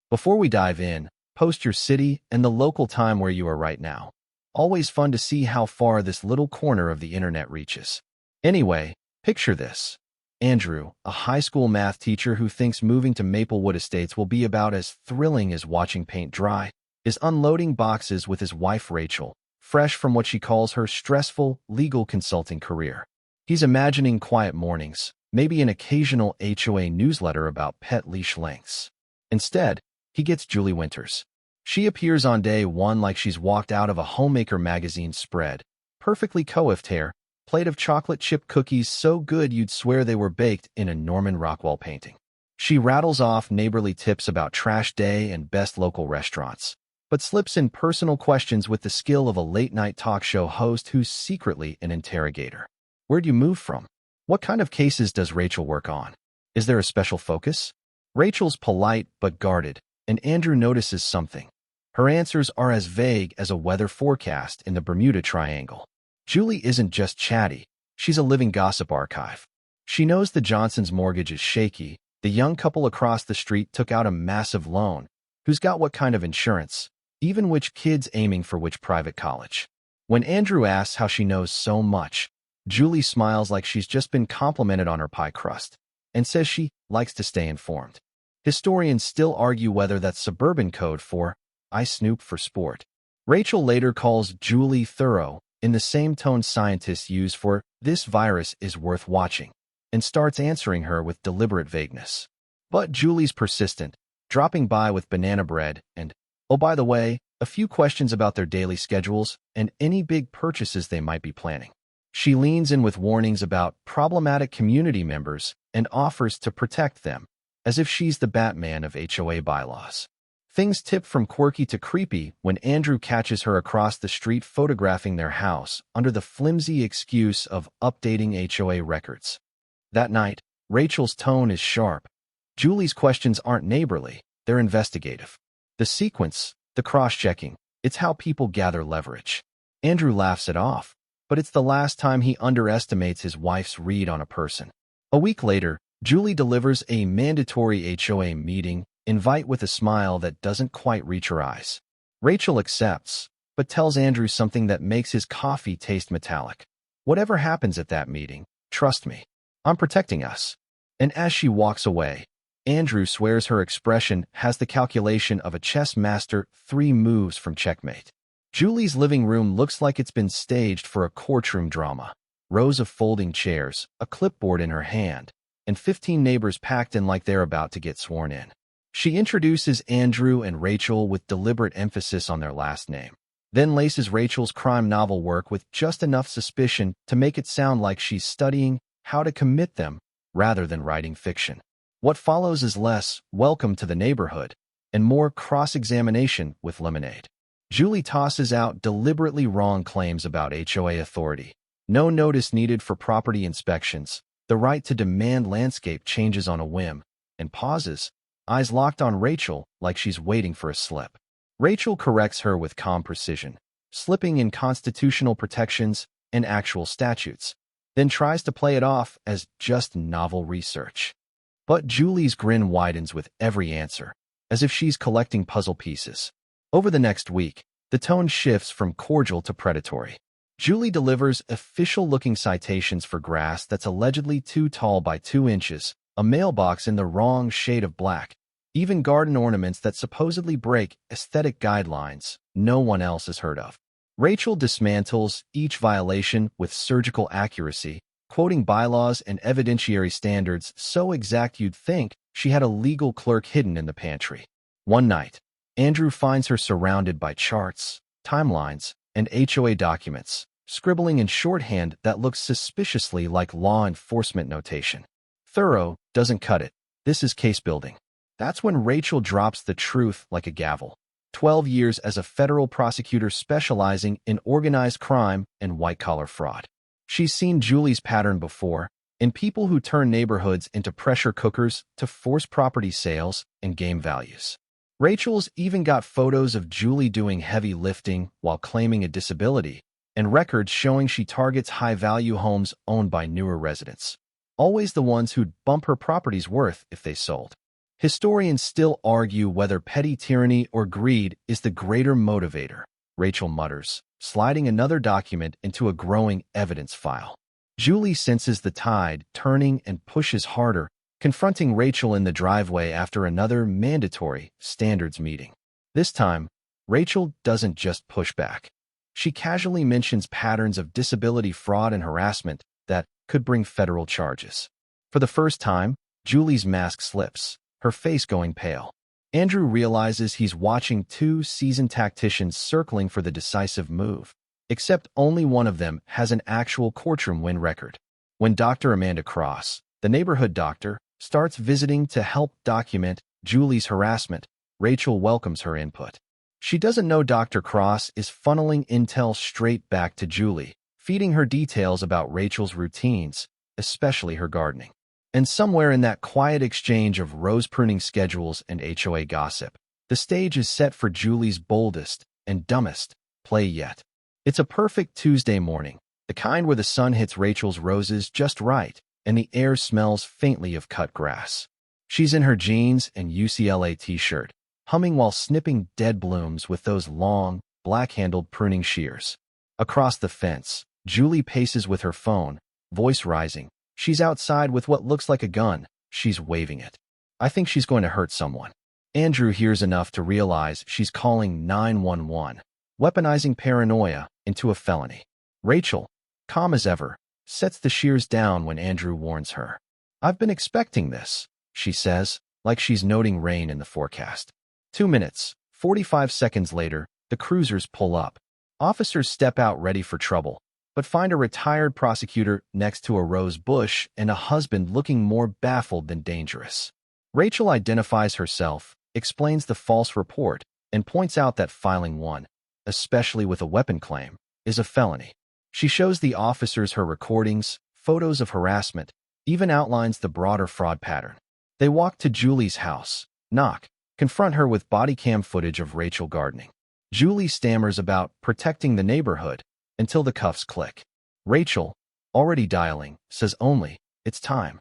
Before we dive in, post your city and the local time where you are right now. Always fun to see how far this little corner of the internet reaches. Anyway, picture this. Andrew, a high school math teacher who thinks moving to Maplewood Estates will be about as thrilling as watching paint dry, is unloading boxes with his wife Rachel, fresh from what she calls her stressful legal consulting career. He's imagining quiet mornings, maybe an occasional HOA newsletter about pet leash lengths. Instead, he gets Julie Winters. She appears on day one like she's walked out of a Homemaker magazine spread, perfectly coiffed hair, plate of chocolate chip cookies so good you'd swear they were baked in a Norman Rockwell painting. She rattles off neighborly tips about trash day and best local restaurants, but slips in personal questions with the skill of a late-night talk show host who's secretly an interrogator. Where'd you move from? What kind of cases does Rachel work on? Is there a special focus? Rachel's polite but guarded, and Andrew notices something. Her answers are as vague as a weather forecast in the Bermuda Triangle. Julie isn't just chatty, she's a living gossip archive. She knows the Johnsons' mortgage is shaky, the young couple across the street took out a massive loan, who's got what kind of insurance, even which kids aiming for which private college. When Andrew asks how she knows so much, Julie smiles like she's just been complimented on her pie crust, and says she likes to stay informed. Historians still argue whether that's suburban code for "I snoop for sport." Rachel later calls Julie thorough, in the same tone scientists use for "this virus is worth watching," and starts answering her with deliberate vagueness. But Julie's persistent, dropping by with banana bread and, oh by the way, a few questions about their daily schedules and any big purchases they might be planning. She leans in with warnings about problematic community members and offers to protect them, as if she's the Batman of HOA bylaws. Things tip from quirky to creepy when Andrew catches her across the street photographing their house under the flimsy excuse of updating HOA records. That night, Rachel's tone is sharp. Julie's questions aren't neighborly, they're investigative. The sequence, the cross-checking, it's how people gather leverage. Andrew laughs it off, but it's the last time he underestimates his wife's read on a person. A week later, Julie delivers a mandatory HOA meeting invite with a smile that doesn't quite reach her eyes. Rachel accepts, but tells Andrew something that makes his coffee taste metallic. Whatever happens at that meeting, trust me, I'm protecting us. And as she walks away, Andrew swears her expression has the calculation of a chess master 3 moves from checkmate. Julie's living room looks like it's been staged for a courtroom drama. Rows of folding chairs, a clipboard in her hand, and 15 neighbors packed in like they're about to get sworn in. She introduces Andrew and Rachel with deliberate emphasis on their last name, then laces Rachel's crime novel work with just enough suspicion to make it sound like she's studying how to commit them rather than writing fiction. What follows is less "welcome to the neighborhood" and more cross-examination with lemonade. Julie tosses out deliberately wrong claims about HOA authority. No notice needed for property inspections, the right to demand landscape changes on a whim, and pauses, eyes locked on Rachel like she's waiting for a slip. Rachel corrects her with calm precision, slipping in constitutional protections and actual statutes, then tries to play it off as just novel research. But Julie's grin widens with every answer, as if she's collecting puzzle pieces. Over the next week, the tone shifts from cordial to predatory. Julie delivers official-looking citations for grass that's allegedly too tall by 2 inches, a mailbox in the wrong shade of black, even garden ornaments that supposedly break aesthetic guidelines no one else has heard of. Rachel dismantles each violation with surgical accuracy, quoting bylaws and evidentiary standards so exact you'd think she had a legal clerk hidden in the pantry. One night, Andrew finds her surrounded by charts, timelines, and HOA documents, scribbling in shorthand that looks suspiciously like law enforcement notation. Thorough doesn't cut it. This is case building. That's when Rachel drops the truth like a gavel. 12 years as a federal prosecutor specializing in organized crime and white-collar fraud. She's seen Julie's pattern before, in people who turn neighborhoods into pressure cookers to force property sales and game values. Rachel's even got photos of Julie doing heavy lifting while claiming a disability, and records showing she targets high-value homes owned by newer residents. Always the ones who'd bump her property's worth if they sold. Historians still argue whether petty tyranny or greed is the greater motivator, Rachel mutters, sliding another document into a growing evidence file. Julie senses the tide turning and pushes harder, confronting Rachel in the driveway after another mandatory standards meeting. This time, Rachel doesn't just push back. She casually mentions patterns of disability fraud and harassment that could bring federal charges. For the first time, Julie's mask slips, her face going pale. Andrew realizes he's watching two seasoned tacticians circling for the decisive move, except only one of them has an actual courtroom win record. When Dr. Amanda Cross, the neighborhood doctor, starts visiting to help document Julie's harassment, Rachel welcomes her input. She doesn't know Dr. Cross is funneling intel straight back to Julie, feeding her details about Rachel's routines, especially her gardening. And somewhere in that quiet exchange of rose pruning schedules and HOA gossip, the stage is set for Julie's boldest and dumbest play yet. It's a perfect Tuesday morning, the kind where the sun hits Rachel's roses just right, and the air smells faintly of cut grass. She's in her jeans and UCLA t-shirt, humming while snipping dead blooms with those long, black-handled pruning shears. Across the fence, Julie paces with her phone, voice rising. She's outside with what looks like a gun. She's waving it. I think she's going to hurt someone. Andrew hears enough to realize she's calling 911, weaponizing paranoia into a felony. Rachel, calm as ever, sets the shears down when Andrew warns her. I've been expecting this, she says, like she's noting rain in the forecast. 2 minutes, 45 seconds later, the cruisers pull up. Officers step out ready for trouble, but find a retired prosecutor next to a rose bush and a husband looking more baffled than dangerous. Rachel identifies herself, explains the false report, and points out that filing one, especially with a weapon claim, is a felony. She shows the officers her recordings, photos of harassment, even outlines the broader fraud pattern. They walk to Julie's house, knock, confront her with body cam footage of Rachel gardening. Julie stammers about protecting the neighborhood until the cuffs click. Rachel, already dialing, says only, it's time.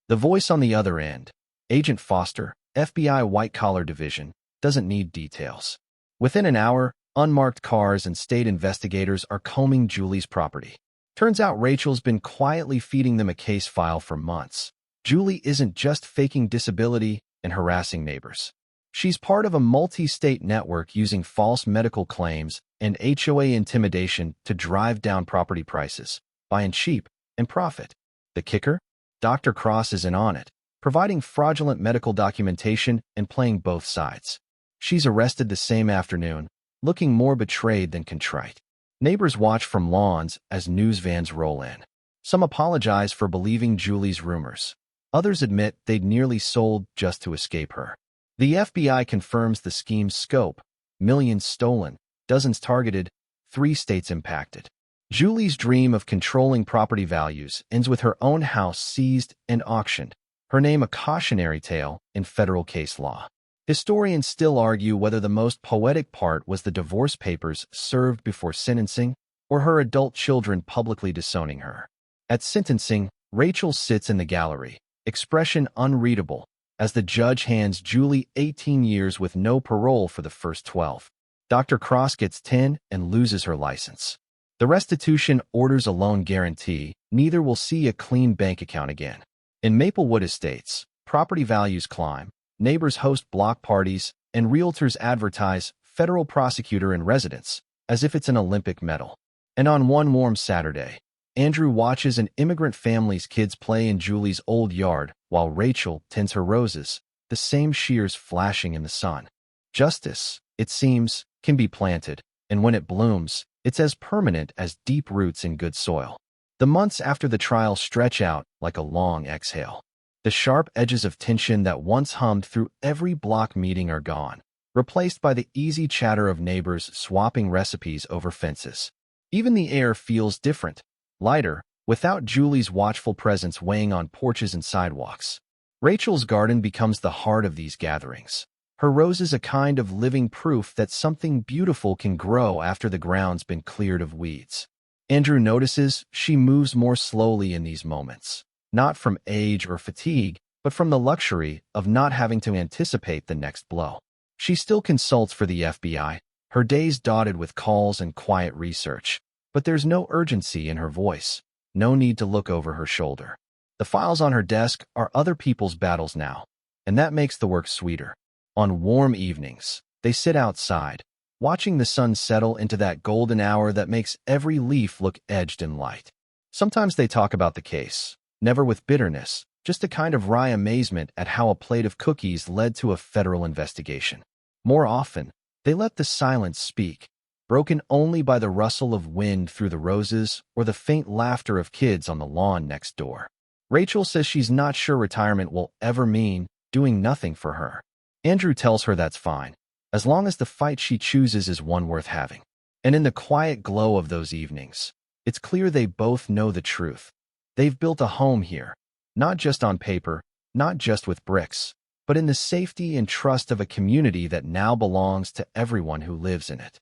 The voice on the other end, Agent Foster, FBI White Collar Division, doesn't need details. Within an hour, unmarked cars and state investigators are combing Julie's property. Turns out Rachel's been quietly feeding them a case file for months. Julie isn't just faking disability and harassing neighbors. She's part of a multi-state network using false medical claims and HOA intimidation to drive down property prices, buying cheap and profit. The kicker? Dr. Cross is in on it, providing fraudulent medical documentation and playing both sides. She's arrested the same afternoon, looking more betrayed than contrite. Neighbors watch from lawns as news vans roll in. Some apologize for believing Julie's rumors. Others admit they'd nearly sold just to escape her. The FBI confirms the scheme's scope: millions stolen, dozens targeted, 3 states impacted. Julie's dream of controlling property values ends with her own house seized and auctioned, her name a cautionary tale in federal case law. Historians still argue whether the most poetic part was the divorce papers served before sentencing or her adult children publicly disowning her. At sentencing, Rachel sits in the gallery, expression unreadable, as the judge hands Julie 18 years with no parole for the first 12. Dr. Cross gets 10 and loses her license. The restitution orders a loan guarantee. Neither will see a clean bank account again. In Maplewood Estates, property values climb, neighbors host block parties, and realtors advertise federal prosecutor in residence as if it's an Olympic medal. And on one warm Saturday, Andrew watches an immigrant family's kids play in Julie's old yard while Rachel tends her roses, the same shears flashing in the sun. Justice, it seems, can be planted, and when it blooms, it's as permanent as deep roots in good soil. The months after the trial stretch out like a long exhale. The sharp edges of tension that once hummed through every block meeting are gone, replaced by the easy chatter of neighbors swapping recipes over fences. Even the air feels different, lighter, without Julie's watchful presence weighing on porches and sidewalks. Rachel's garden becomes the heart of these gatherings. Her roses a kind of living proof that something beautiful can grow after the ground's been cleared of weeds. Andrew notices she moves more slowly in these moments, not from age or fatigue, but from the luxury of not having to anticipate the next blow. She still consults for the FBI, her days dotted with calls and quiet research, but there's no urgency in her voice, no need to look over her shoulder. The files on her desk are other people's battles now, and that makes the work sweeter. On warm evenings, they sit outside, watching the sun settle into that golden hour that makes every leaf look edged in light. Sometimes they talk about the case, never with bitterness, just a kind of wry amazement at how a plate of cookies led to a federal investigation. More often, they let the silence speak, broken only by the rustle of wind through the roses or the faint laughter of kids on the lawn next door. Rachel says she's not sure retirement will ever mean doing nothing for her. Andrew tells her that's fine, as long as the fight she chooses is one worth having. And in the quiet glow of those evenings, it's clear they both know the truth. They've built a home here, not just on paper, not just with bricks, but in the safety and trust of a community that now belongs to everyone who lives in it.